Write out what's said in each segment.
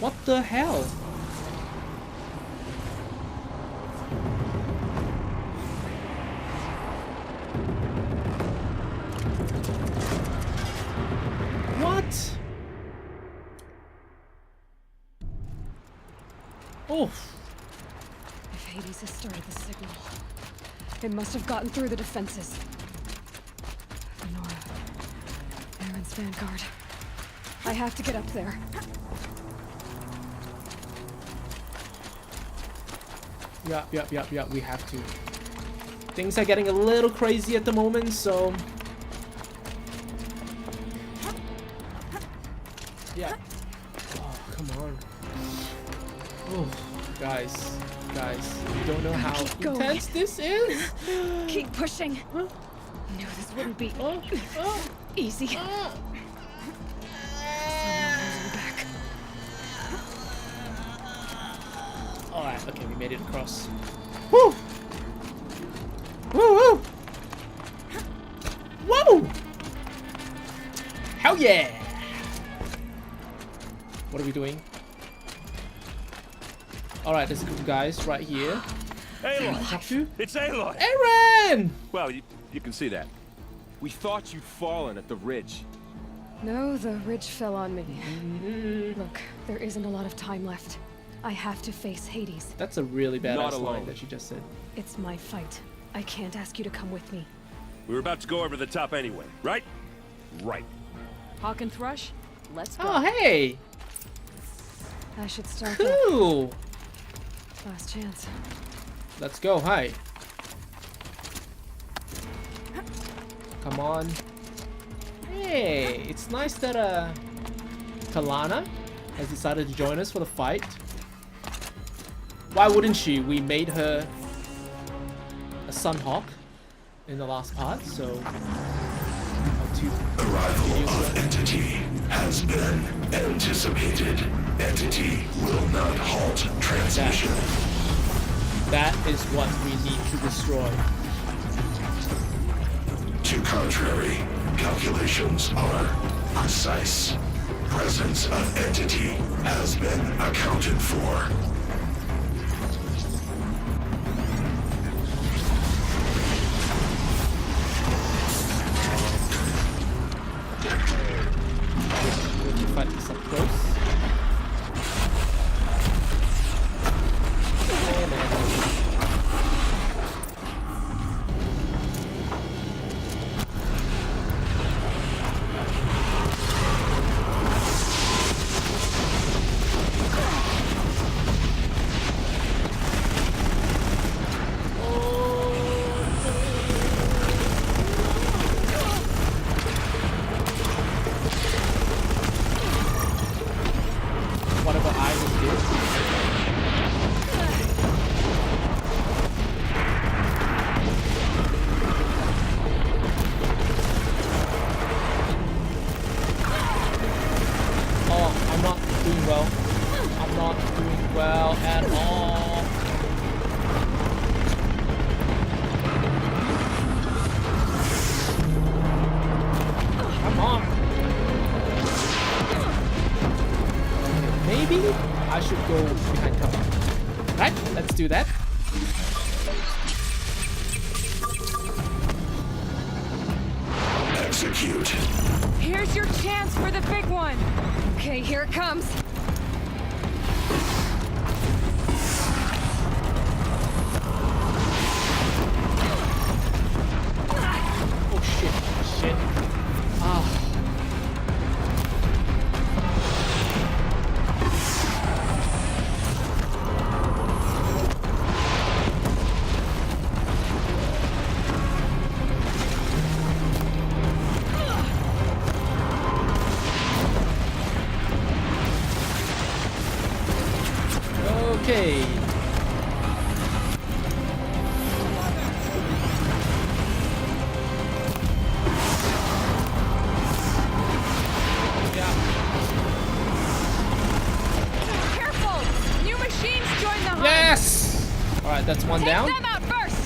What the hell? What? Oh. If Hades has started the signal, it must have gotten through the defenses. Nora, Aaron's vanguard. I have to get up there. Yeah, we have to. Things are getting a little crazy at the moment, so... Yeah. Oh, come on. Oh, guys, you don't know how intense this is. Keep pushing. Knew this wouldn't be easy. Back. Alright, okay, we made it across. Woo! Woo woo! Whoa! Hell yeah! What are we doing? Alright, there's a group of guys right here. Aloy! It's Aloy! Aaron! Well, you can see that. We thought you'd fallen at the ridge. No, the ridge fell on me. Look, there isn't a lot of time left. I have to face Hades. That's a really badass alone. line that she just said. It's my fight. I can't ask you to come with me. We were about to go over the top anyway, right? Right. Hawk and Thrush, let's go. Oh, hey! I should start Cool! that. Last chance. Let's go, hi. Come on. Hey, it's nice that Kalana has decided to join us for the fight. Why wouldn't she? We made her a Sunhawk in the last part, so... Arrival of Entity has been anticipated. Entity will not halt transmission. That is what we need to destroy. To contrary, calculations are precise. Presence of Entity has been accounted for. Fight this up close. Hey, man. Whatever I was doing. Oh, I'm not doing well. I'm not doing well at all. Come on. Maybe I should go behind cover. Right, let's do that. Execute. Here's your chance for the big one. Okay, here it comes. Oh shit. Ah. Okay. Yeah. Careful! New machines join the hunt! Yes! Alright, that's one down. Take them out first!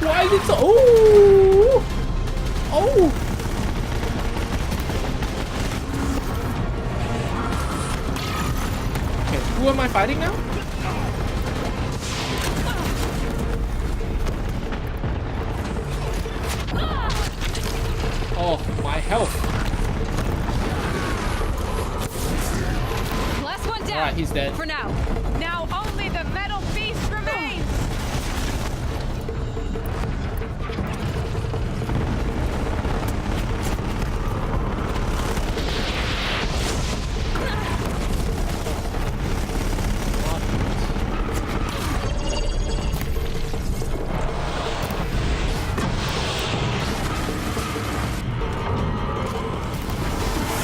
Why is it so? Oh! Oh! Okay, who am I fighting now? Oh, my health. Last one down. Alright, he's dead. For now. Now only the metal beast remains.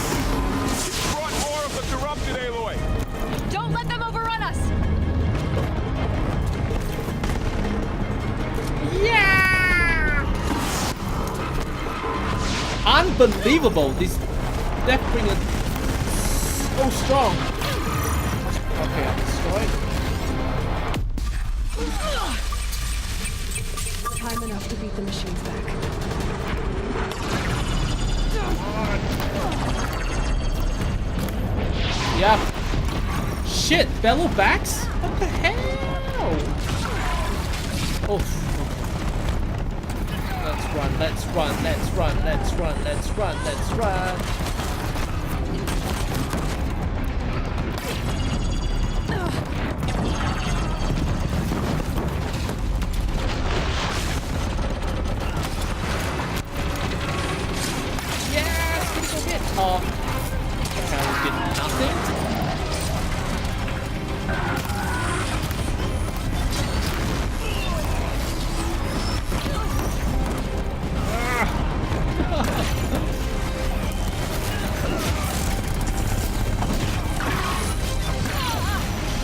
Brought more of the corrupted, Aloy. Don't let them overrun us. Yeah! Unbelievable! This Death Bringer so strong. Okay, I'm destroyed. Time enough to beat the machines back. Yeah. Shit, bellow backs? What the hell? Oh. Let's run, let's run, let's run, let's run, let's run, let's run. Yes, critical hit. Oh. Apparently did nothing.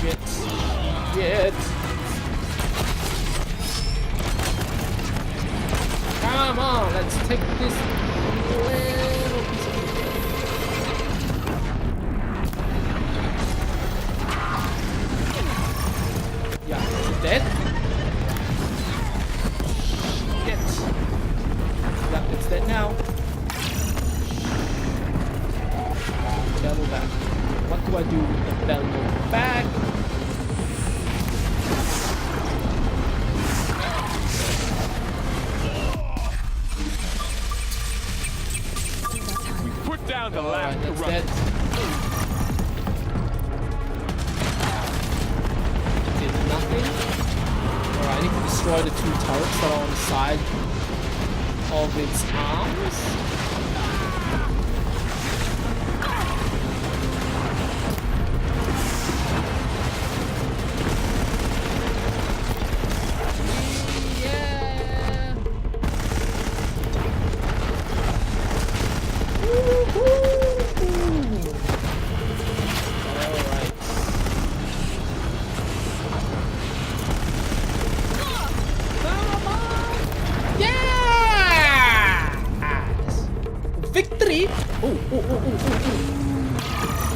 Shit. Shit. Come on, let's take this little piece of yeah, is it dead? Shit. Yeah, it's dead now. Bellow back. What do I do with the bellow back? Put down the last Alright, that's corrupted. dead. Did nothing. Alright, I need to destroy the two turrets that are on the side of its arms. Yeah. Woohoo! Alright. Come on! Yeah! Victory! Oh, oh, oh, oh, oh, oh.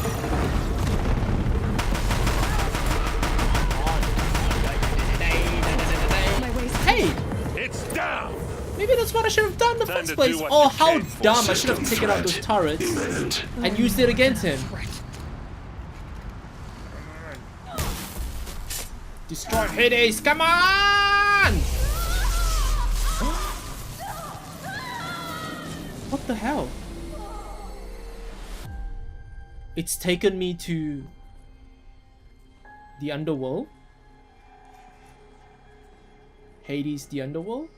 My waist. Hey! It's down. Maybe that's what I should have done in the Time first to place. do what Oh, you how came for. dumb. I should have System taken out those threat turrets imminent. and used it against him. Destroy Hades, come on! What the hell? It's taken me to the underworld. Hades, the underworld.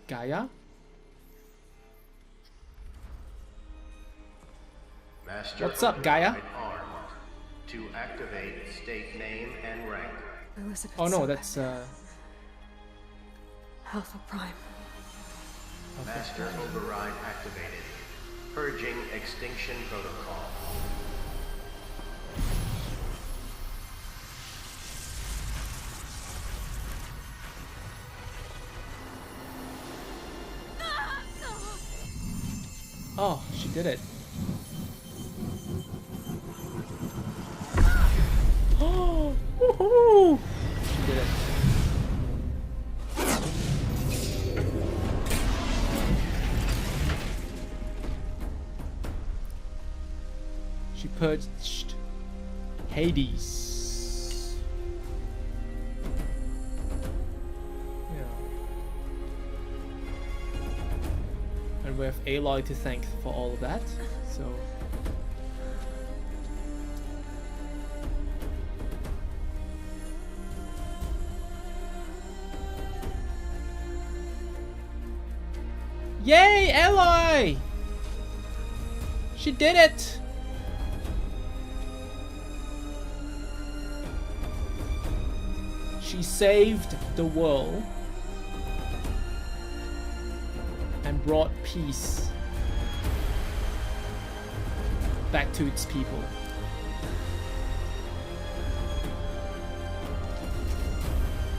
Gaia. Master What's up, Gaia? override armed. To activate state name and rank. Elizabeth. Oh no, Sobeck. that's Alpha Prime. Master override activated. Purging extinction protocol. oh, she did it. purged Hades. Yeah. And we have Aloy to thank for all of that. So. Yay, Aloy! She did it! She saved the world and brought peace back to its people.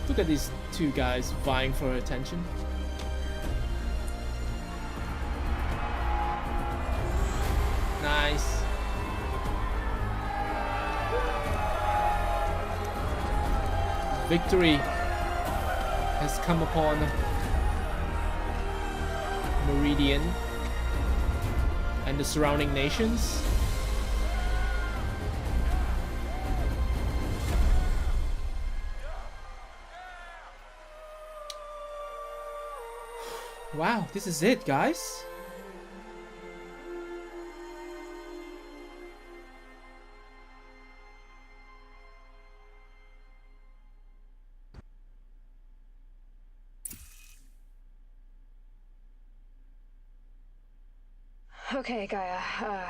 Look at these two guys vying for her attention. Nice. Victory has come upon Meridian and the surrounding nations. Wow, this is it, guys. Okay, Gaia.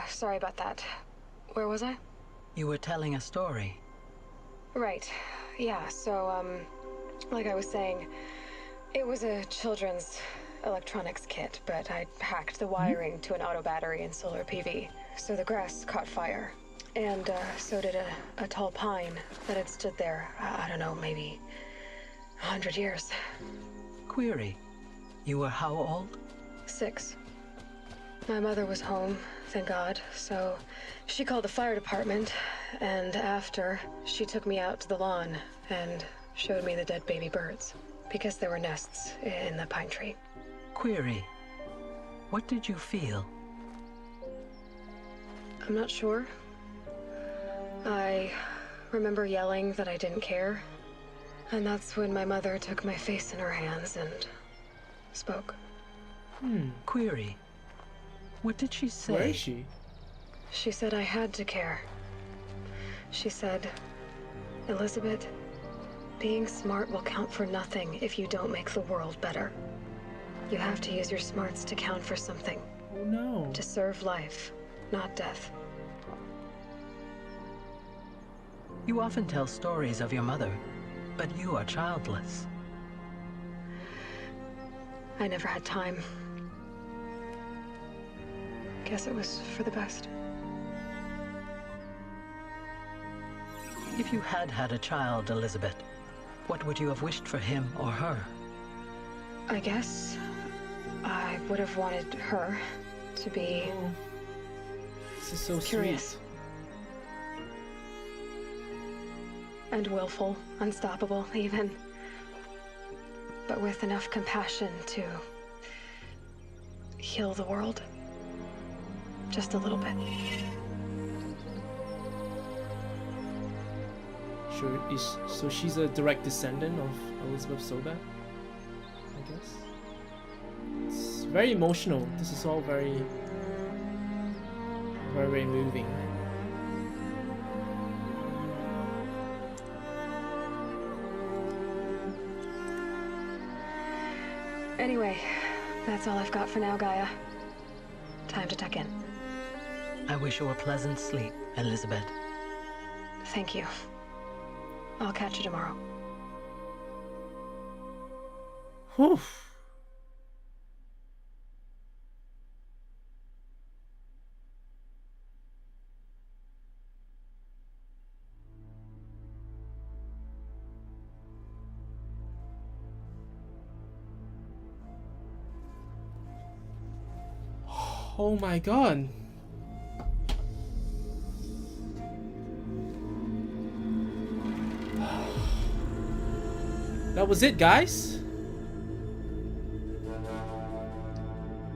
Sorry about that. Where was I? You were telling a story. Right. Yeah, so, like I was saying, it was a children's electronics kit, but I hacked the wiring to an auto battery and solar PV. So the grass caught fire. And, so did a tall pine that had stood there, I don't know, maybe 100 years. Query. You were how old? 6. My mother was home, thank God, so she called the fire department, and after, she took me out to the lawn and showed me the dead baby birds, because there were nests in the pine tree. Query. What did you feel? I'm not sure. I remember yelling that I didn't care, and that's when my mother took my face in her hands and spoke. Query. What did she say? Where is she? She said I had to care. She said, Elizabeth, being smart will count for nothing if you don't make the world better. You have to use your smarts to count for something. Oh no. To serve life, not death. You often tell stories of your mother, but you are childless. I never had time. Guess it was for the best. If you had had a child, Elizabeth, what would you have wished for him or her? I guess I would have wanted her to be This is so curious. sweet. And willful, unstoppable even. But with enough compassion to heal the world. Just a little bit. So she's a direct descendant of Elizabeth Sobat, I guess. It's very emotional. This is all very, very, very moving. Anyway, that's all I've got for now, Gaia. Time to tuck in. I wish you a pleasant sleep, Elizabeth. Thank you. I'll catch you tomorrow. Whew. Oh my god. That was it, guys.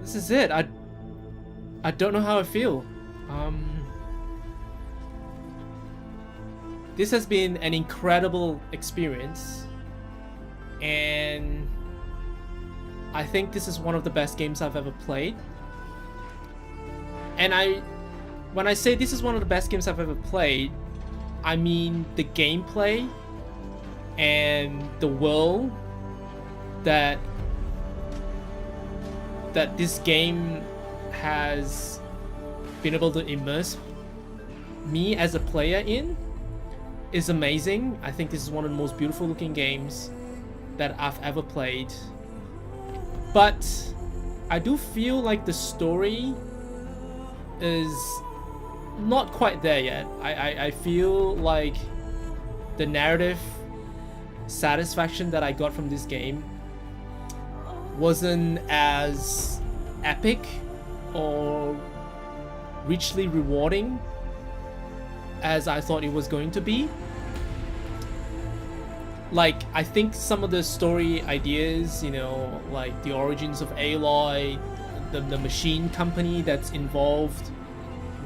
This is it. I don't know how I feel. this has been an incredible experience, and I think this is one of the best games I've ever played. And when I say this is one of the best games I've ever played, I mean the gameplay and the world that this game has been able to immerse me as a player in is amazing. I think this is one of the most beautiful looking games that I've ever played. But I do feel like the story is not quite there yet. I feel like the narrative satisfaction that I got from this game wasn't as epic or richly rewarding as I thought it was going to be. Like, I think some of the story ideas, you know, like the origins of Aloy, the machine company that's involved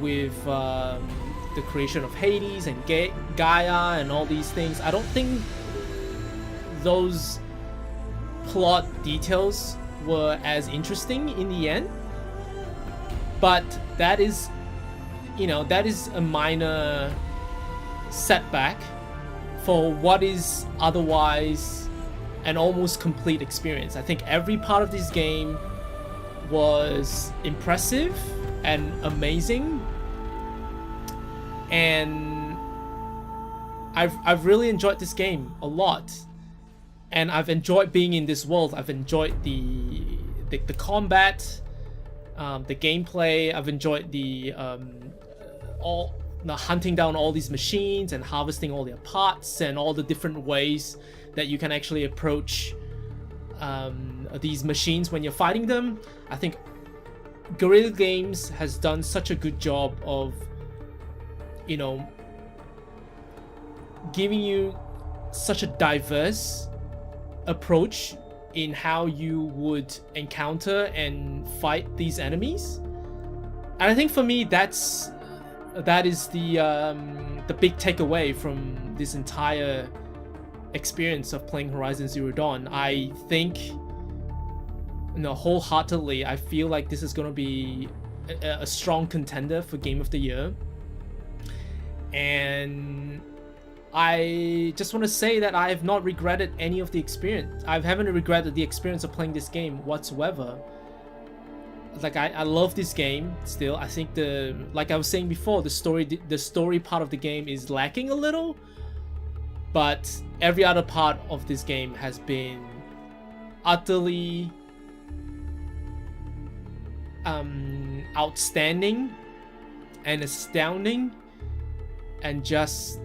with the creation of Hades and Gaia and all these things, I don't think those plot details were as interesting in the end. But that is, you know, that is a minor setback for what is otherwise an almost complete experience. I think every part of this game was impressive and amazing, and I've really enjoyed this game a lot, and I've enjoyed being in this world. I've enjoyed the combat, the gameplay. I've enjoyed the hunting down all these machines and harvesting all their parts and all the different ways that you can actually approach these machines when you're fighting them. I think Guerrilla Games has done such a good job of, you know, giving you such a diverse approach in how you would encounter and fight these enemies. And I think for me that is the big takeaway from this entire experience of playing Horizon Zero Dawn. I think, you know, wholeheartedly, I feel like this is going to be a strong contender for Game of the Year. And I just want to say that I have not regretted any of the experience. I haven't regretted the experience of playing this game whatsoever. Like, I love this game still. I think like I was saying before, the story part of the game is lacking a little, but every other part of this game has been utterly outstanding and astounding, and just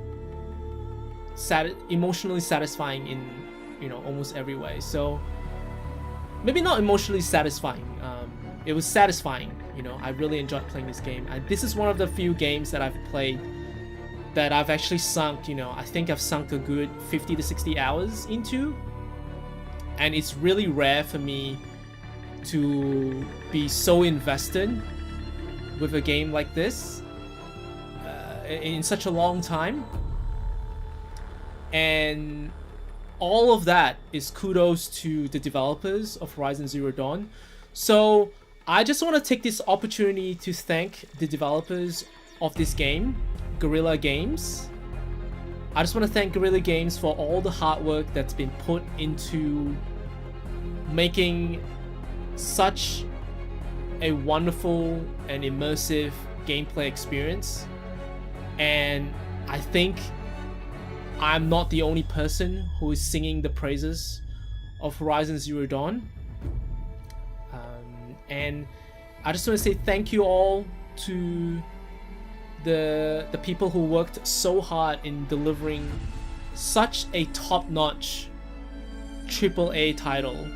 emotionally satisfying in, you know, almost every way. So maybe not emotionally satisfying, it was satisfying. You know, I really enjoyed playing this game. This is one of the few games that I've played that I've actually sunk, you know, I think I've sunk a good 50 to 60 hours into, and it's really rare for me to be so invested with a game like this in such a long time. And all of that is kudos to the developers of Horizon Zero Dawn. So I just want to take this opportunity to thank the developers of this game, Guerrilla Games. I just want to thank Guerrilla Games for all the hard work that's been put into making such a wonderful and immersive gameplay experience. And I think I'm not the only person who is singing the praises of Horizon Zero Dawn. And I just want to say thank you all to the people who worked so hard in delivering such a top-notch AAA title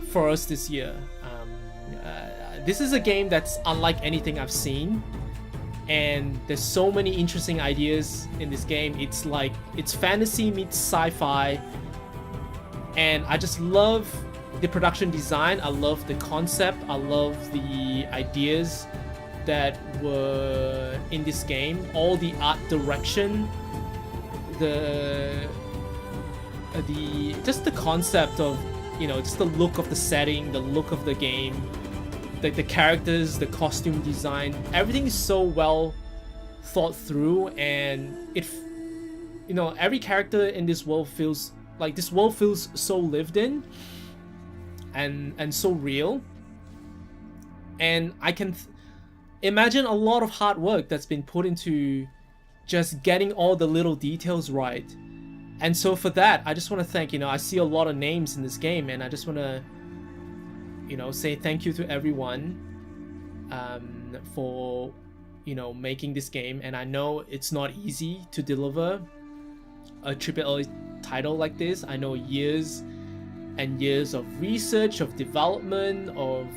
for us this year. This is a game that's unlike anything I've seen, and there's so many interesting ideas in this game. It's like, it's fantasy meets sci-fi, and I just love the production design. I love the concept. I love the ideas that were in this game. All the art direction just the concept of, you know, just the look of the setting, the look of the game, the characters, the costume design, everything is so well thought through, and you know, every character in this world feels like so lived in and so real. And I can imagine a lot of hard work that's been put into just getting all the little details right. And so for that, I just want to thank, you know, I see a lot of names in this game, and I just want to, you know, say thank you to everyone for, you know, making this game. And I know it's not easy to deliver a AAA title like this. I know years and years of research, of development, of,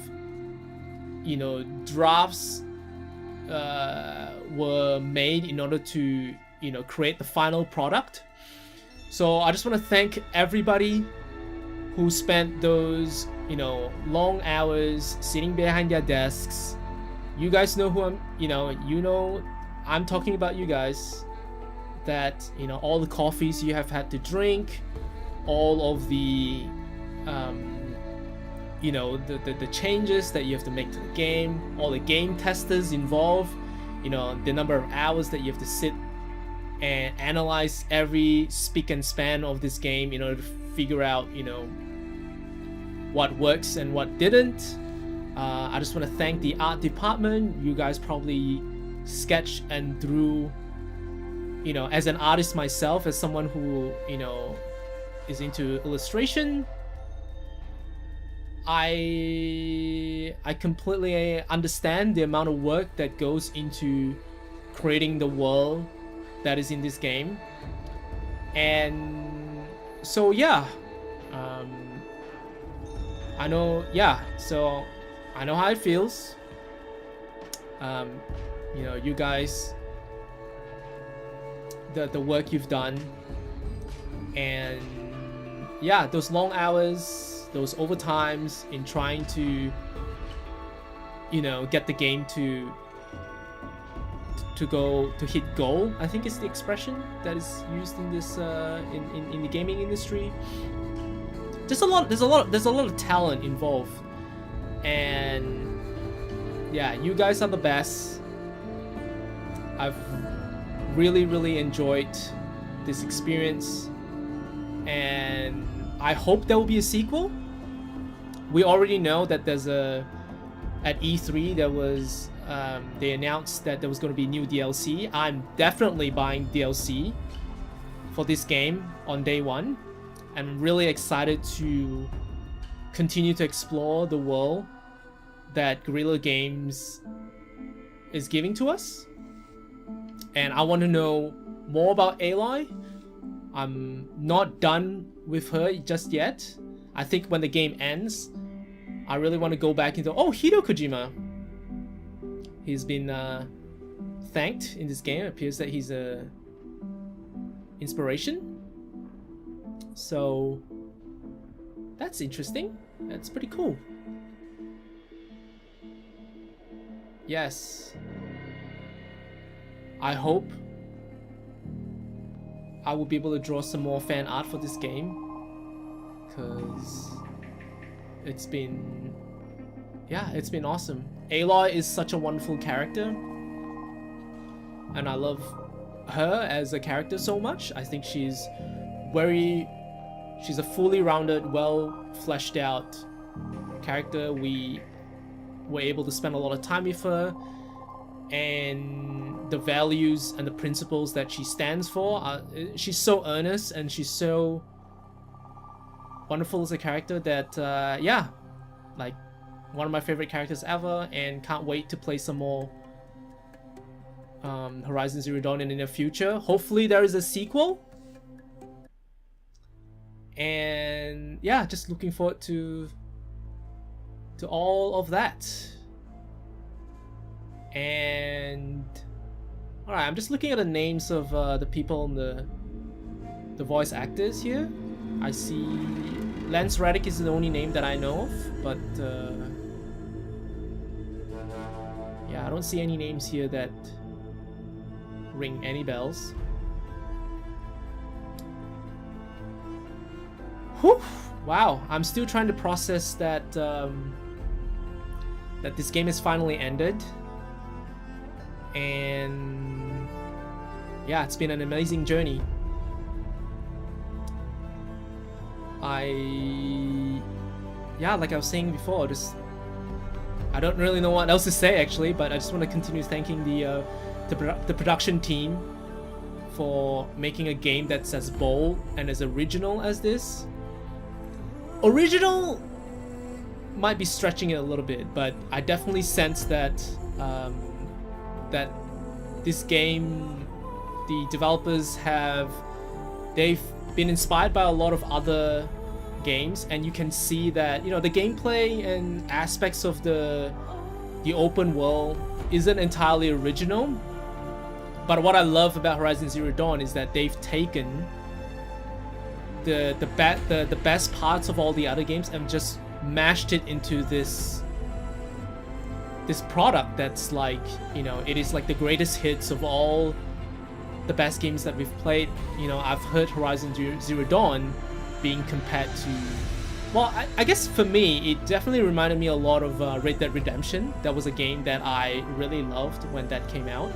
you know, drafts were made in order to, you know, create the final product. So I just want to thank everybody who spent those, you know, long hours sitting behind their desks. You guys know who I'm, you know, I'm talking about you guys. That, you know, all the coffees you have had to drink, all of the, you know, the changes that you have to make to the game, all the game testers involved, you know, the number of hours that you have to sit and analyze every spick and span of this game in order to figure out, you know, what works and what didn't. I just want to thank the art department. You guys probably sketched and drew, you know, as an artist myself, as someone who, you know, is into illustration, I completely understand the amount of work that goes into creating the world that is in this game. And so yeah, I know, yeah, so I know how it feels. You know, you guys, the work you've done, and yeah, those long hours, those overtimes in trying to, you know, get the game to hit goal, I think is the expression that is used in this in the gaming industry. There's a lot of talent involved, and yeah, you guys are the best. I've really enjoyed this experience, and I hope there will be a sequel. We already know that there's at E3 there was they announced that there was going to be new DLC. I'm definitely buying DLC for this game on day one. I'm really excited to continue to explore the world that Guerrilla Games is giving to us. And I want to know more about Aloy. I'm not done with her just yet. I think when the game ends, I really want to go back into... Oh, Hideo Kojima! He's been thanked in this game. It appears that he's a inspiration. So that's interesting. That's pretty cool. Yes. I hope I will be able to draw some more fan art for this game, because it's been, yeah, it's been awesome. Aloy is such a wonderful character, and I love her as a character so much. I think she's a fully rounded, well fleshed out character. We were able to spend a lot of time with her, and the values and the principles that she stands for, she's so earnest and she's so wonderful as a character that yeah, like one of my favorite characters ever, and can't wait to play some more Horizon Zero Dawn in the near future. Hopefully there is a sequel, and yeah, just looking forward to all of that. And alright, I'm just looking at the names of the people and the voice actors here. I see Lance Reddick is the only name that I know of, but yeah, I don't see any names here that ring any bells. Whew, wow, I'm still trying to process that that this game has finally ended. And yeah, it's been an amazing journey. Yeah, like I was saying before, I don't really know what else to say actually, but I just want to continue thanking the production team for making a game that's as bold and as original as this. Original might be stretching it a little bit, but I definitely sense that that this game, the developers they've been inspired by a lot of other games, and you can see that, you know, the gameplay and aspects of the open world isn't entirely original. But what I love about Horizon Zero Dawn is that they've taken the best parts of all the other games and just mashed it into this product that's like, you know, it is like the greatest hits of all the best games that we've played. You know, I've heard Horizon Zero Dawn being compared to, well, I guess for me it definitely reminded me a lot of Red Dead Redemption. That was a game that I really loved when that came out,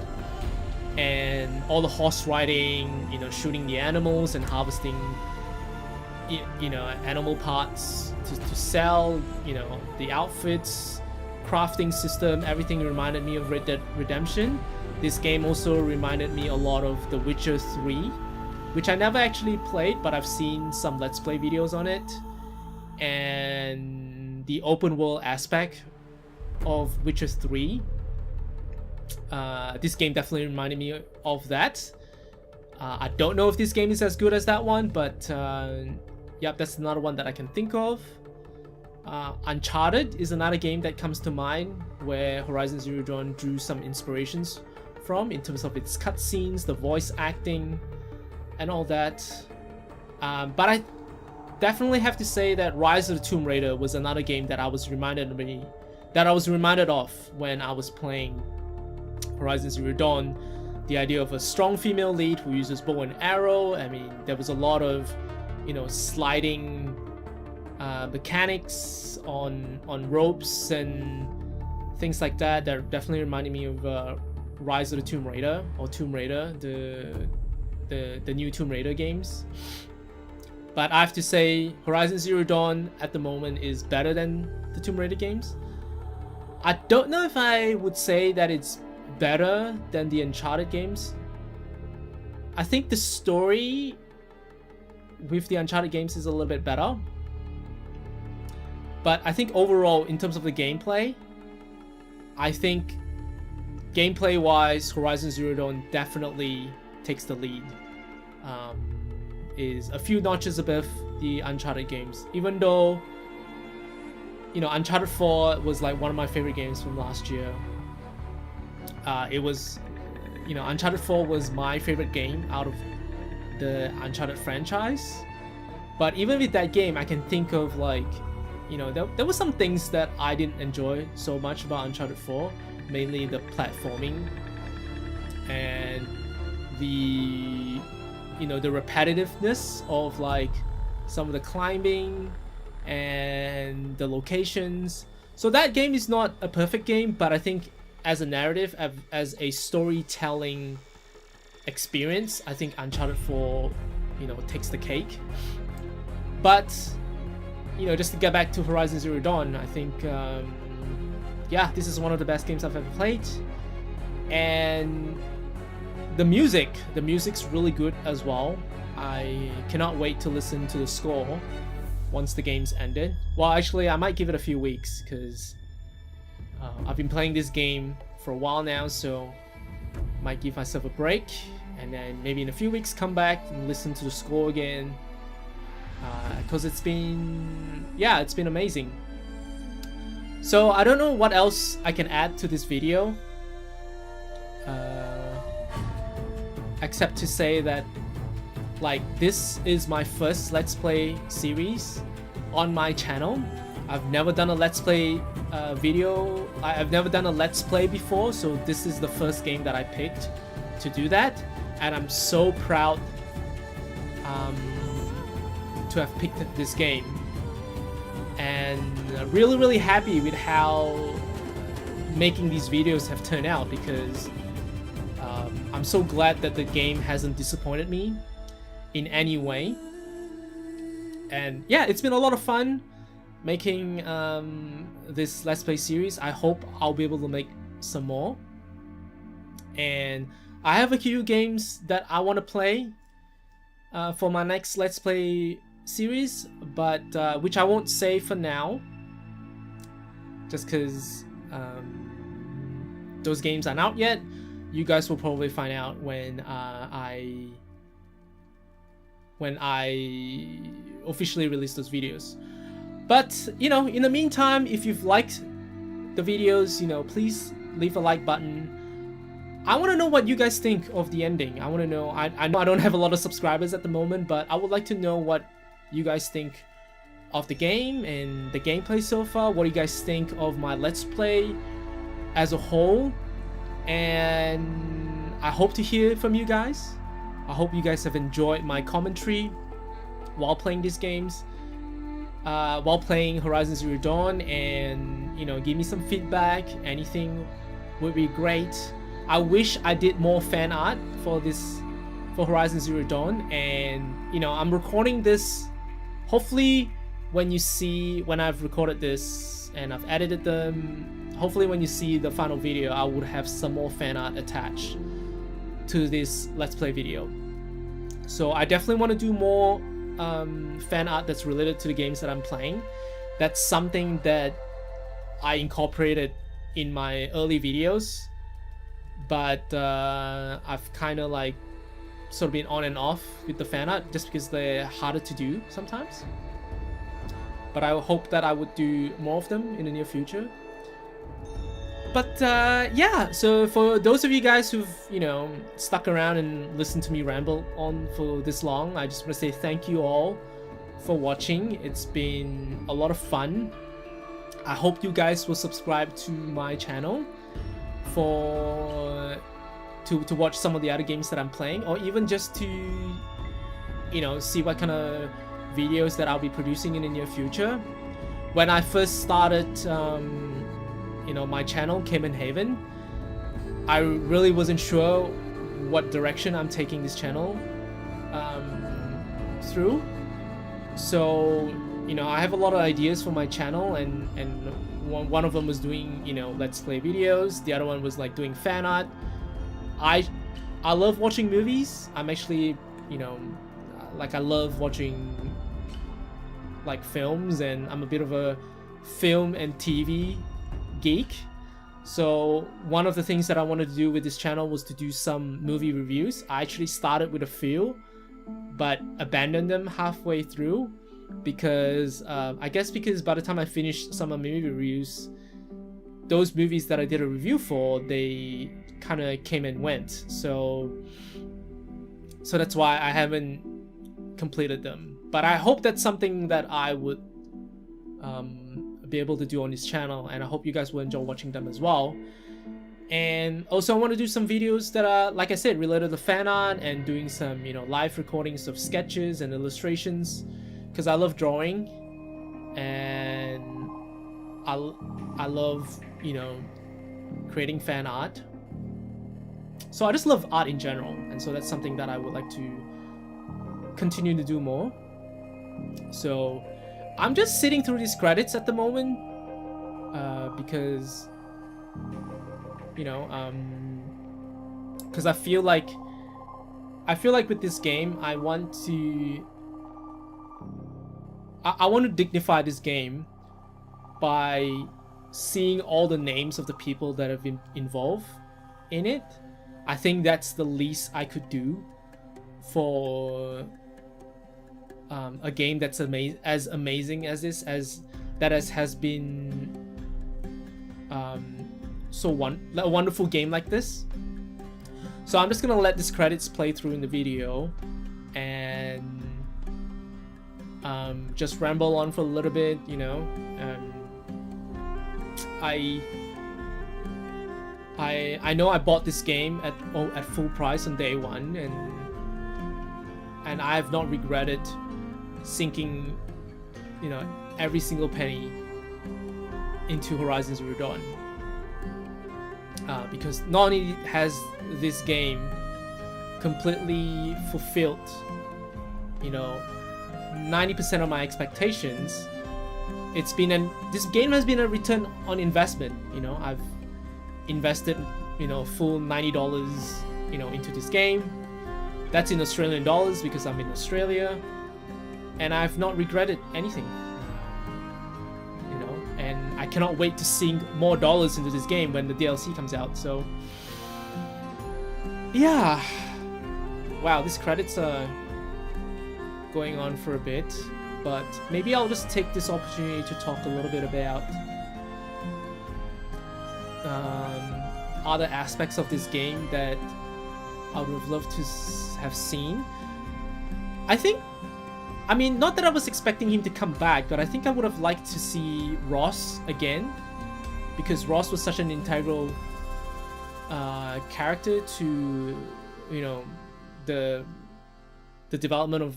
and all the horse riding, you know, shooting the animals and harvesting, you know, animal parts to sell, you know, the outfits, crafting system, everything reminded me of Red Dead Redemption. This game also reminded me a lot of The Witcher 3, which I never actually played, but I've seen some Let's Play videos on it. And the open world aspect of Witcher 3, this game definitely reminded me of that. I don't know if this game is as good as that one, but yep, that's another one that I can think of. Uncharted is another game that comes to mind where Horizon Zero Dawn drew some inspirations from in terms of its cutscenes, the voice acting, and all that. But I definitely have to say that Rise of the Tomb Raider was another game that I was reminded of when I was playing Horizon Zero Dawn. The idea of a strong female lead who uses bow and arrow. I mean, there was a lot of, you know, sliding mechanics on ropes and things like that definitely reminded me of Rise of the Tomb Raider, or Tomb Raider, the new Tomb Raider games. But I have to say, Horizon Zero Dawn at the moment is better than the Tomb Raider games. I don't know if I would say that it's better than the Uncharted games. I think the story with the Uncharted games is a little bit better. But I think overall, in terms of the gameplay, I think gameplay-wise, Horizon Zero Dawn definitely takes the lead. Is a few notches above the Uncharted games. Even though, you know, Uncharted 4 was like one of my favorite games from last year. It was, you know, Uncharted 4 was my favorite game out of the Uncharted franchise. But even with that game, I can think of, like, you know, there were some things that I didn't enjoy so much about Uncharted 4, mainly the platforming and the, you know, the repetitiveness of like some of the climbing and the locations. So that game is not a perfect game, but I think as a narrative, as a storytelling experience, I think Uncharted 4, you know, takes the cake. But, you know, just to get back to Horizon Zero Dawn, I think, yeah, this is one of the best games I've ever played. And the music's really good as well. I cannot wait to listen to the score once the game's ended. Well, actually, I might give it a few weeks, because I've been playing this game for a while now, so I might give myself a break, and then maybe in a few weeks come back and listen to the score again. Because it's been amazing. So I don't know what else I can add to this video, except to say that, like, this is my first Let's Play series on my channel. I've never done a Let's Play video. I've never done a Let's Play before, so this is the first game that I picked to do that, and I'm so proud to have picked this game, and really happy with how making these videos have turned out, because I'm so glad that the game hasn't disappointed me in any way. And yeah, it's been a lot of fun making this Let's Play series. I hope I'll be able to make some more, and I have a few games that I want to play for my next Let's Play series, but which I won't say for now, just because those games aren't out yet. You guys will probably find out when I officially release those videos. But you know, in the meantime, if you've liked the videos, you know, please leave a like button. I want to know what you guys think of the ending. I want to know, I know I don't have a lot of subscribers at the moment, but I would like to know what you guys think of the game and the gameplay so far. What do you guys think of my Let's Play as a whole? And I hope to hear from you guys. I hope you guys have enjoyed my commentary while playing these games, while playing Horizon Zero Dawn, and you know, give me some feedback. Anything would be great. I wish I did more fan art for Horizon Zero Dawn, and you know, I'm recording this. Hopefully, when I've recorded this and I've edited them, hopefully when you see the final video, I would have some more fan art attached to this Let's Play video. So I definitely want to do more fan art that's related to the games that I'm playing. That's something that I incorporated in my early videos, but I've kind of like sort of been on and off with the fan art just because they're harder to do sometimes. But I hope that I would do more of them in the near future. But yeah, so for those of you guys who've, you know, stuck around and listened to me ramble on for this long, I just want to say thank you all for watching. It's been a lot of fun. I hope you guys will subscribe to my channel to watch some of the other games that I'm playing, or even just to, you know, see what kind of videos that I'll be producing in the near future. When I first started you know, my channel, Cayman Haven, I really wasn't sure what direction I'm taking this channel through. So, you know, I have a lot of ideas for my channel, and one of them was doing, you know, Let's Play videos. The other one was like doing fan art. I love watching movies. I'm actually, you know, like I love watching like films, and I'm a bit of a film and TV geek. So one of the things that I wanted to do with this channel was to do some movie reviews. I actually started with a few, but abandoned them halfway through because I guess because by the time I finished some of my movie reviews, those movies that I did a review for, they kind of came and went. So that's why I haven't completed them. But I hope that's something that I would be able to do on this channel, and I hope you guys will enjoy watching them as well. And also I want to do some videos that are, like I said, related to fan art, and doing some, you know, live recordings of sketches and illustrations, because I love drawing, and I love, you know, creating fan art. So I just love art in general, and so that's something that I would like to continue to do more. So I'm just sitting through these credits at the moment because, you know, because I feel like with this game I want to dignify this game by seeing all the names of the people that have been involved in it. I think that's the least I could do for a game that's as amazing as this, has been a wonderful game like this. So I'm just gonna let these credits play through in the video and just ramble on for a little bit, you know. I know I bought this game at full price on day one, and I have not regretted sinking, you know, every single penny into Horizon Zero Dawn. Because not only has this game completely fulfilled, you know, 90% of my expectations, this game has been a return on investment. You know, I've invested, you know, full $90, you know, into this game. That's in Australian dollars because I'm in Australia, and I've not regretted anything. You know, and I cannot wait to sink more dollars into this game when the DLC comes out. So, yeah. Wow, these credits are going on for a bit, but maybe I'll just take this opportunity to talk a little bit about other aspects of this game that I would have loved to have seen. I mean, not that I was expecting him to come back, but I think I would have liked to see Ross again, because Ross was such an integral character to, you know, the development of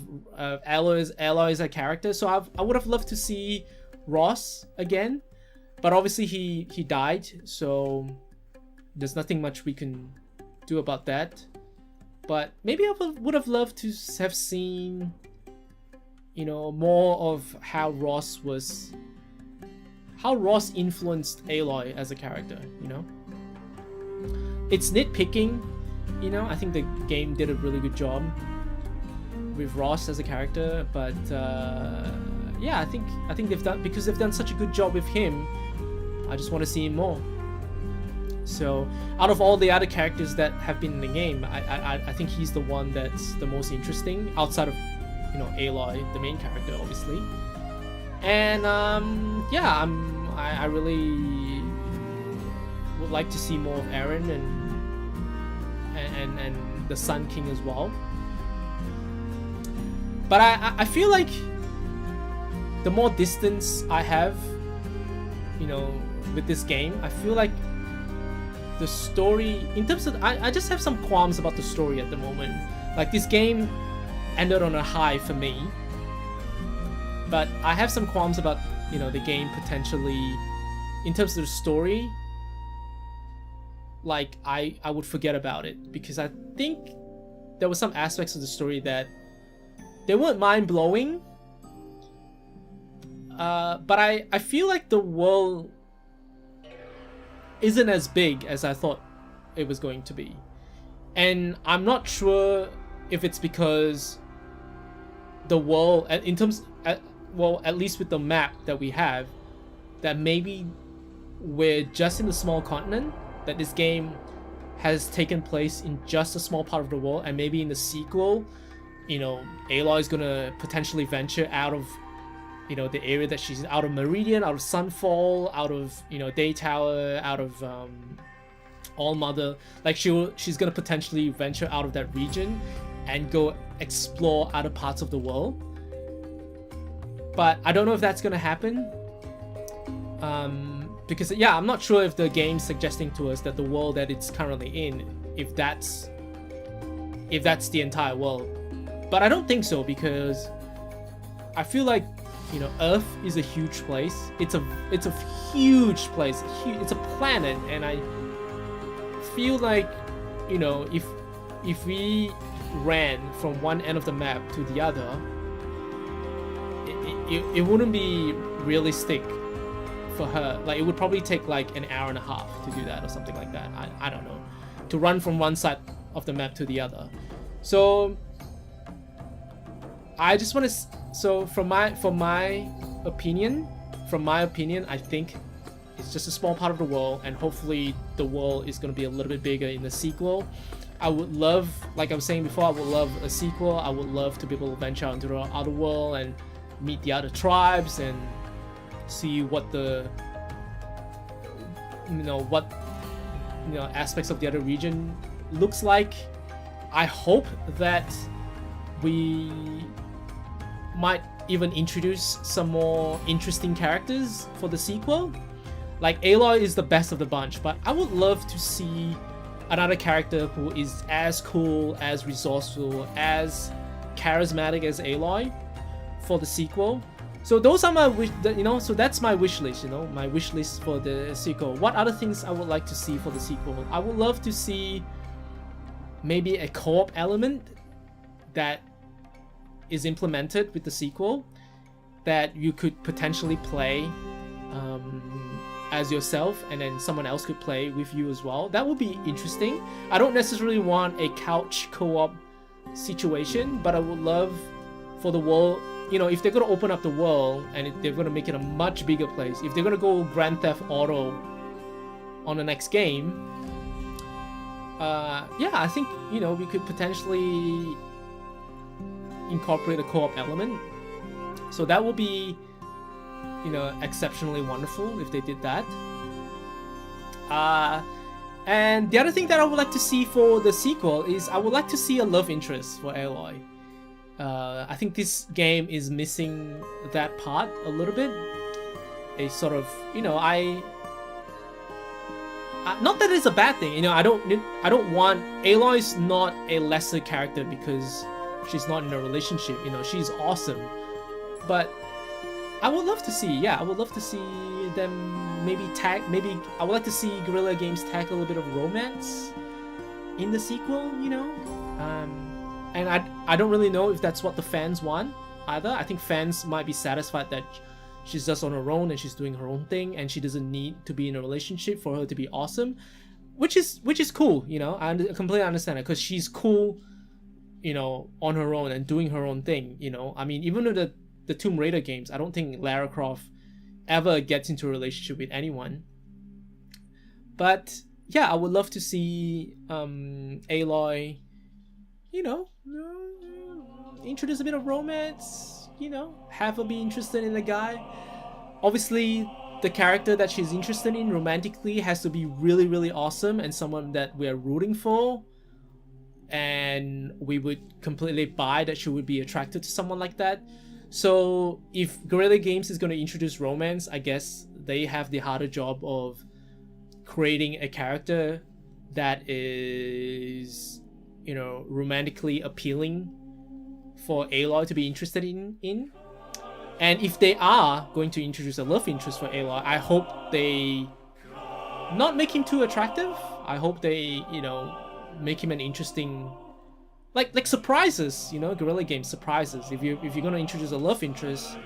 Aloy as a character. So I would have loved to see Ross again, but obviously he died, so there's nothing much we can do about that. But maybe I would have loved to have seen, you know, more of how Ross influenced Aloy as a character, you know. It's nitpicking, you know. I think the game did a really good job with Ross as a character, but yeah, I think they've done such a good job with him. I just want to see him more. So out of all the other characters that have been in the game, I think he's the one that's the most interesting outside of, you know, Aloy, the main character, obviously. And yeah, I really would like to see more of Eren and the Sun King as well. But I feel like the more distance I have, you know, with this game, I feel like the story, in terms of, I just have some qualms about the story at the moment. Like, this game ended on a high for me, but I have some qualms about, you know, the game potentially, in terms of the story, like, I would forget about it, because I think there were some aspects of the story that they weren't mind-blowing, but I feel like the world isn't as big as I thought it was going to be. And I'm not sure if it's because the world, in terms, well, at least with the map that we have, that maybe we're just in a small continent, that this game has taken place in just a small part of the world, and maybe in the sequel, you know, Aloy is gonna potentially venture out of, you know, the area that she's out of Meridian, out of Sunfall, out of, you know, Day Tower, out of All Mother. Like, she's gonna potentially venture out of that region and go explore other parts of the world. But I don't know if that's gonna happen. Because, yeah, I'm not sure if the game's suggesting to us that the world that it's currently in, if that's the entire world. But I don't think so, because I feel like, you know, Earth is a huge place. It's a huge place. It's a planet, and I feel like, you know, if we ran from one end of the map to the other, it wouldn't be realistic for her. Like, it would probably take like an hour and a half to do that, or something like that. I don't know, to run from one side of the map to the other. So I just want to. So from my opinion, I think it's just a small part of the world, and hopefully the world is going to be a little bit bigger in the sequel. I would love, like I was saying before, I would love a sequel. I would love to be able to venture out into the outer world and meet the other tribes and see what the, you know, aspects of the other region looks like. I hope that we might even introduce some more interesting characters for the sequel. Like, Aloy is the best of the bunch, but I would love to see another character who is as cool, as resourceful, as charismatic as Aloy, for the sequel. So those are my wish, you know, so that's my wish list, you know, my wish list for the sequel. What other things I would like to see for the sequel? I would love to see maybe a co-op element that is implemented with the sequel that you could potentially play as yourself, and then someone else could play with you as well. That would be interesting. I don't necessarily want a couch co-op situation, but I would love for the world, you know, if they're going to open up the world and if they're going to make it a much bigger place, if they're going to go Grand Theft Auto on the next game, yeah, I think, you know, we could potentially incorporate a co-op element. So that would be, you know, exceptionally wonderful if they did that. And the other thing that I would like to see for the sequel is I would like to see a love interest for Aloy. I think this game is missing that part a little bit. A sort of, you know, not that it's a bad thing, you know. I don't want Aloy's not a lesser character because she's not in a relationship. You know, she's awesome, but I would love to see, yeah, I would love to see them maybe I would like to see Guerrilla Games tackle a little bit of romance in the sequel, you know. And I don't really know if that's what the fans want either. I think fans might be satisfied that she's just on her own and she's doing her own thing and she doesn't need to be in a relationship for her to be awesome, which is cool, you know. I completely understand it because she's cool, you know, on her own and doing her own thing, you know. I mean, even with the Tomb Raider games, I don't think Lara Croft ever gets into a relationship with anyone. But yeah, I would love to see Aloy, you know, introduce a bit of romance, you know, have her be interested in the guy. Obviously, the character that she's interested in romantically has to be really, really awesome and someone that we're rooting for. And we would completely buy that she would be attracted to someone like that. So if Guerrilla Games is going to introduce romance, I guess they have the harder job of creating a character that is, you know, romantically appealing for Aloy to be interested in. And if they are going to introduce a love interest for Aloy, I hope they not make him too attractive. I hope they, you know, make him an interesting, like surprises, you know, Guerrilla Games surprises. If you're gonna introduce a love interest,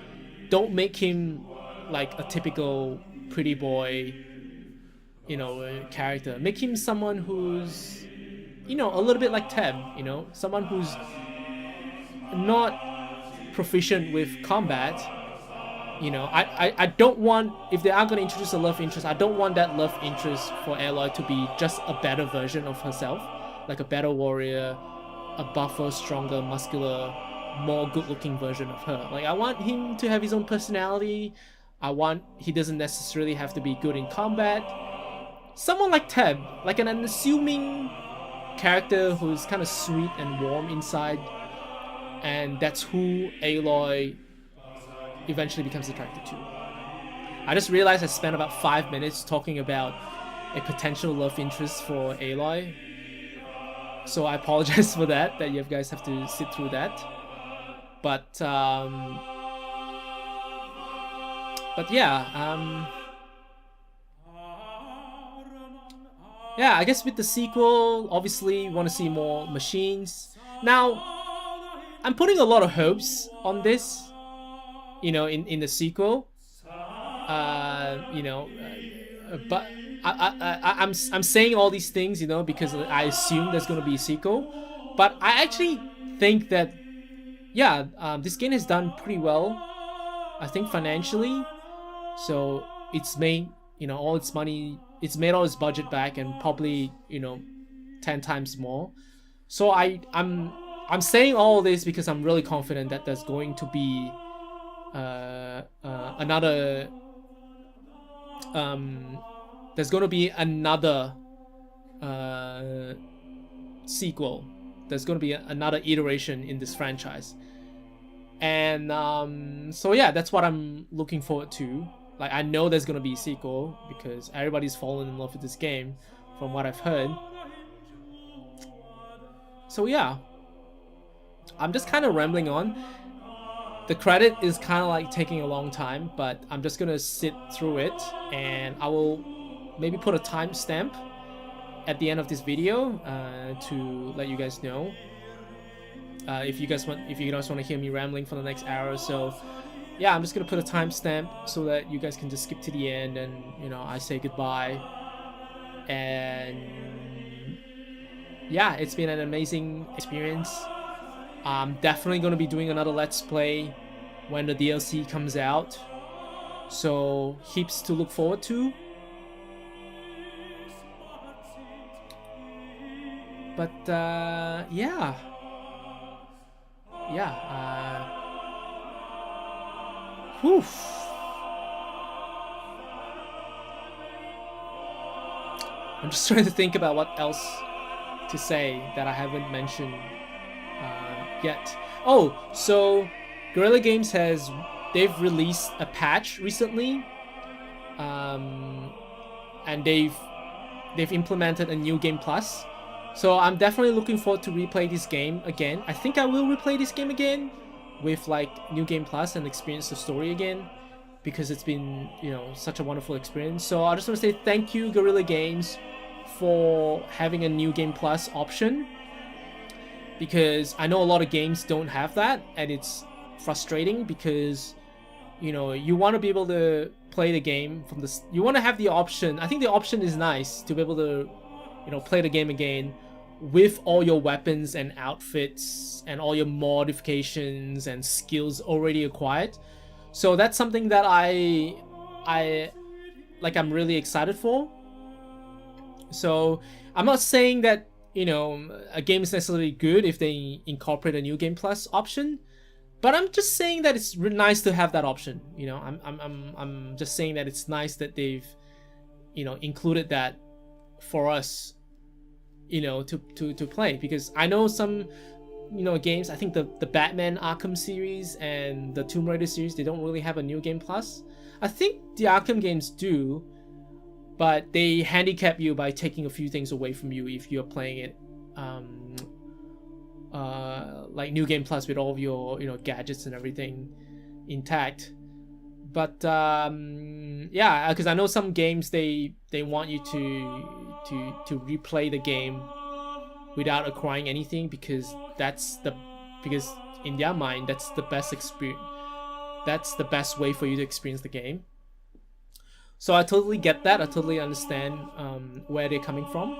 don't make him like a typical pretty boy, you know, character. Make him someone who's, you know, a little bit like Teb, you know, someone who's not proficient with combat. You know, I don't want, if they are going to introduce a love interest, I don't want that love interest for Aloy to be just a better version of herself, like a better warrior, a buffer, stronger, muscular, more good-looking version of her. Like, I want him to have his own personality. He doesn't necessarily have to be good in combat. Someone like Teb, like an unassuming character who's kind of sweet and warm inside, and that's who Aloy eventually becomes attracted to. I just realized I spent about 5 minutes talking about a potential love interest for Aloy. So I apologize for that you guys have to sit through that. But yeah, yeah, I guess with the sequel, obviously we want to see more machines. Now, I'm putting a lot of hopes on this, you know, in the sequel. You know, but I'm saying all these things, you know, because I assume there's going to be a sequel. But I actually think that, yeah, this game has done pretty well, I think, financially. So it's made, you know, all its money, it's made all its budget back and probably, you know, 10 times more. So I'm saying all this because I'm really confident that there's going to be another sequel. There's going to be another iteration in this franchise. And so yeah, that's what I'm looking forward to. Like, I know there's going to be a sequel because everybody's fallen in love with this game from what I've heard. So yeah, I'm just kind of rambling on. the credit is kind of like taking a long time, but I'm just gonna sit through it, and I will maybe put a timestamp at the end of this video to let you guys know if you guys want to hear me rambling for the next hour or so. Yeah, I'm just gonna put a timestamp so that you guys can just skip to the end, and you know, I say goodbye. And yeah, it's been an amazing experience. I'm definitely gonna be doing another Let's Play when the DLC comes out, so heaps to look forward to. But yeah, whew. I'm just trying to think about what else to say that I haven't mentioned yet. Oh, so Guerrilla Games they've released a patch recently, and they've implemented a new game plus. So I'm definitely looking forward to replay this game again. I think I will replay this game again with like new game plus and experience the story again, because it's been, you know, such a wonderful experience. So I just want to say thank you, Guerrilla Games, for having a new game plus option, because I know a lot of games don't have that, and it's frustrating because, you know, you want to be able to play the game from the, you want to have the option. I think the option is nice to be able to, you know, play the game again with all your weapons and outfits and all your modifications and skills already acquired. So that's something that I'm really excited for. So I'm not saying that, you know, a game is necessarily good if they incorporate a new game plus option, but I'm just saying that it's nice to have that option. You know, I'm just saying that it's nice that they've, you know, included that for us, you know, to play, because I know some, you know, games, I think the Batman Arkham series and the Tomb Raider series, they don't really have a new game plus. I think the Arkham games do, but they handicap you by taking a few things away from you if you're playing it like new game plus with all of your, you know, gadgets and everything intact. But yeah, because I know some games they want you to replay the game without acquiring anything, because in their mind that's the best experience, that's the best way for you to experience the game. So I totally get that. I totally understand where they're coming from.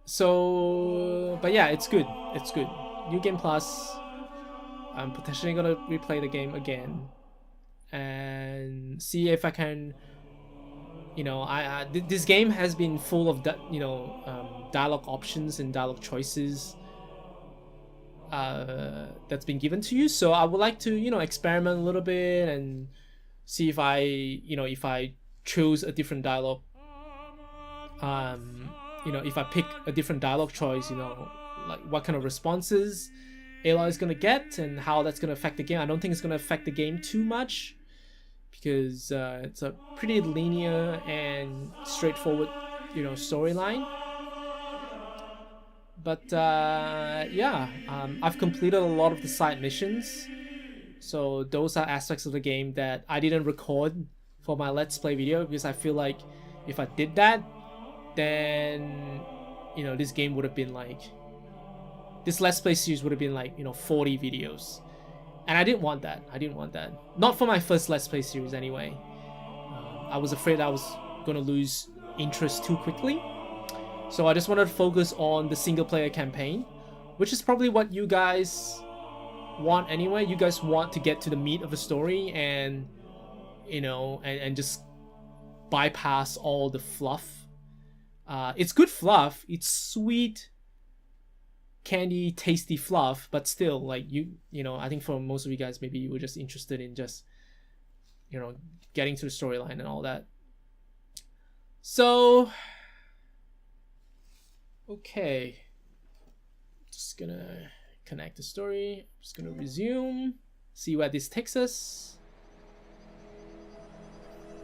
So, but yeah, it's good. It's good. New game plus. I'm potentially gonna replay the game again and see if I can, you know, this game has been full of dialogue options and dialogue choices that's been given to you. So I would like to, you know, experiment a little bit and see if I choose a different dialogue, you know, if I pick a different dialogue choice, you know, like what kind of responses Aloy is gonna get and how that's gonna affect the game. I don't think it's gonna affect the game too much, because it's a pretty linear and straightforward, you know, storyline. But yeah, I've completed a lot of the side missions, so those are aspects of the game that I didn't record for my Let's Play video, because I feel like if I did that, then, you know, this game would have been like, this Let's Play series would have been like, you know, 40 videos. And I didn't want that. I didn't want that. Not for my first Let's Play series anyway. I was afraid I was going to lose interest too quickly. So I just wanted to focus on the single player campaign, which is probably what you guys want anyway. You guys want to get to the meat of the story and, you know, and just bypass all the fluff. It's good fluff. It's sweet, candy, tasty fluff, but still, like, you know, I think for most of you guys, maybe you were just interested in just, you know, getting to the storyline and all that. So, okay, just gonna connect the story. Just gonna resume, see where this takes us.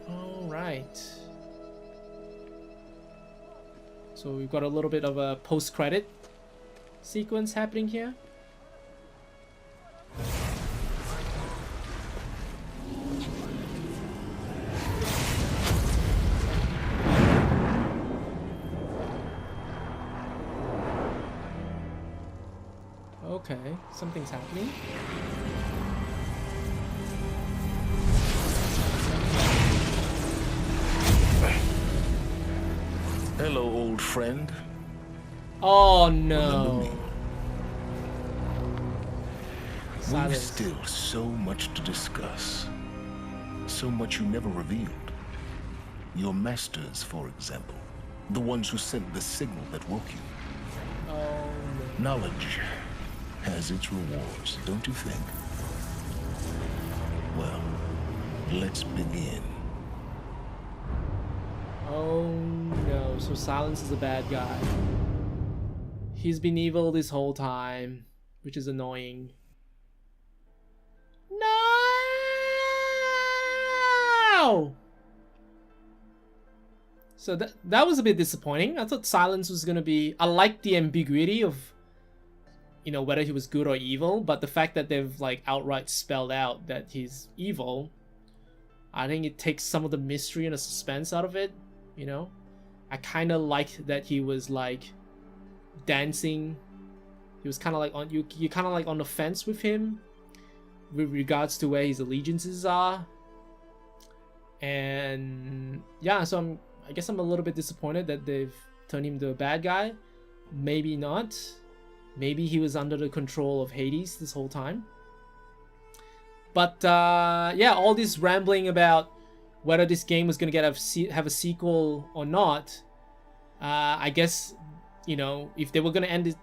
All right. So we've got a little bit of a post-credit sequence happening here. Okay, something's happening. Hello, old friend. Oh no. We've Silence. still so much to discuss. So much you never revealed. Your masters, for example. The ones who sent the signal that woke you. Oh no. Knowledge has its rewards, don't you think? Well, let's begin. Oh no, so Silence is a bad guy. He's been evil this whole time, which is annoying. No! So that was a bit disappointing. I thought Silence was gonna be... I like the ambiguity of, you know, whether he was good or evil, but the fact that they've like outright spelled out that he's evil, I think it takes some of the mystery and the suspense out of it, you know? I kind of liked that he was like dancing. He was kind of like on you kind of like on the fence with him with regards to where his allegiances are. And yeah, so I guess I'm a little bit disappointed that they've turned him to a bad guy. Maybe not. Maybe he was under the control of Hades this whole time. But yeah, all this rambling about whether this game was going to have a sequel or not, I guess, you know, if they were going to end it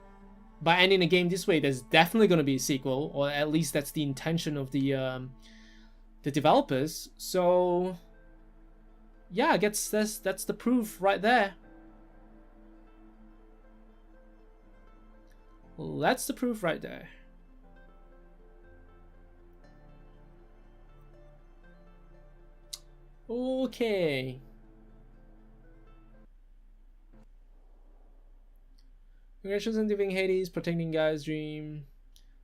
by ending the game this way, there's definitely going to be a sequel, or at least that's the intention of the developers. So yeah, I guess that's the proof right there. Well, that's the proof right there. Okay. Congratulations on defeating Hades, protecting Gaia's dream.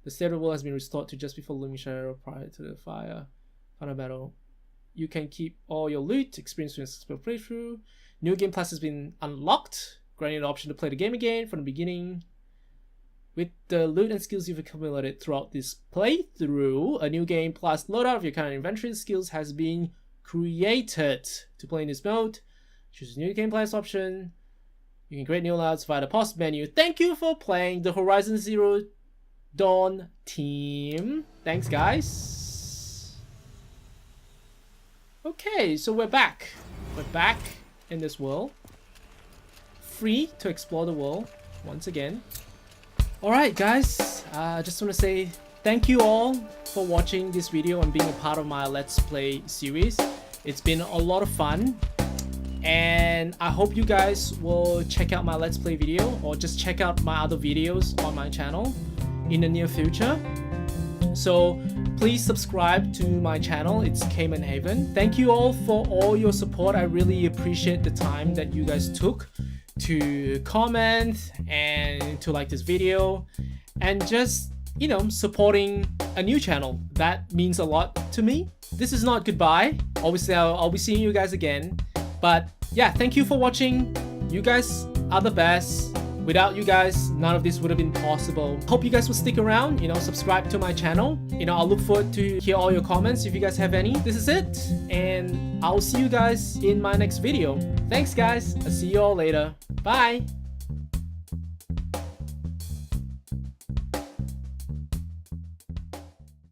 The state of the world has been restored to just before looming shadow prior to the final battle. You can keep all your loot, experience from your playthrough. New game plus has been unlocked, granting the option to play the game again from the beginning. With the loot and skills you've accumulated throughout this playthrough, a new game plus loadout of your current inventory skills has been created. To play in this mode, choose a new game plus option. You can create new loadouts via the pause menu. Thank you for playing the Horizon Zero Dawn team. Thanks, guys. Okay, so we're back. We're back in this world. Free to explore the world once again. Alright, guys. I just want to say thank you all for watching this video and being a part of my Let's Play series. It's been a lot of fun. And I hope you guys will check out my Let's Play video, or just check out my other videos on my channel in the near future. So please subscribe to my channel. It's Cayman Haven. Thank you all for all your support. I really appreciate the time that you guys took to comment and to like this video, and just, you know, supporting a new channel. That means a lot to me. This is not goodbye. Obviously, I'll be seeing you guys again. But yeah, thank you for watching. You guys are the best. Without you guys, none of this would have been possible. Hope you guys will stick around, you know, subscribe to my channel. You know, I'll look forward to hear all your comments if you guys have any. This is it, and I'll see you guys in my next video. Thanks, guys. I'll see you all later. Bye.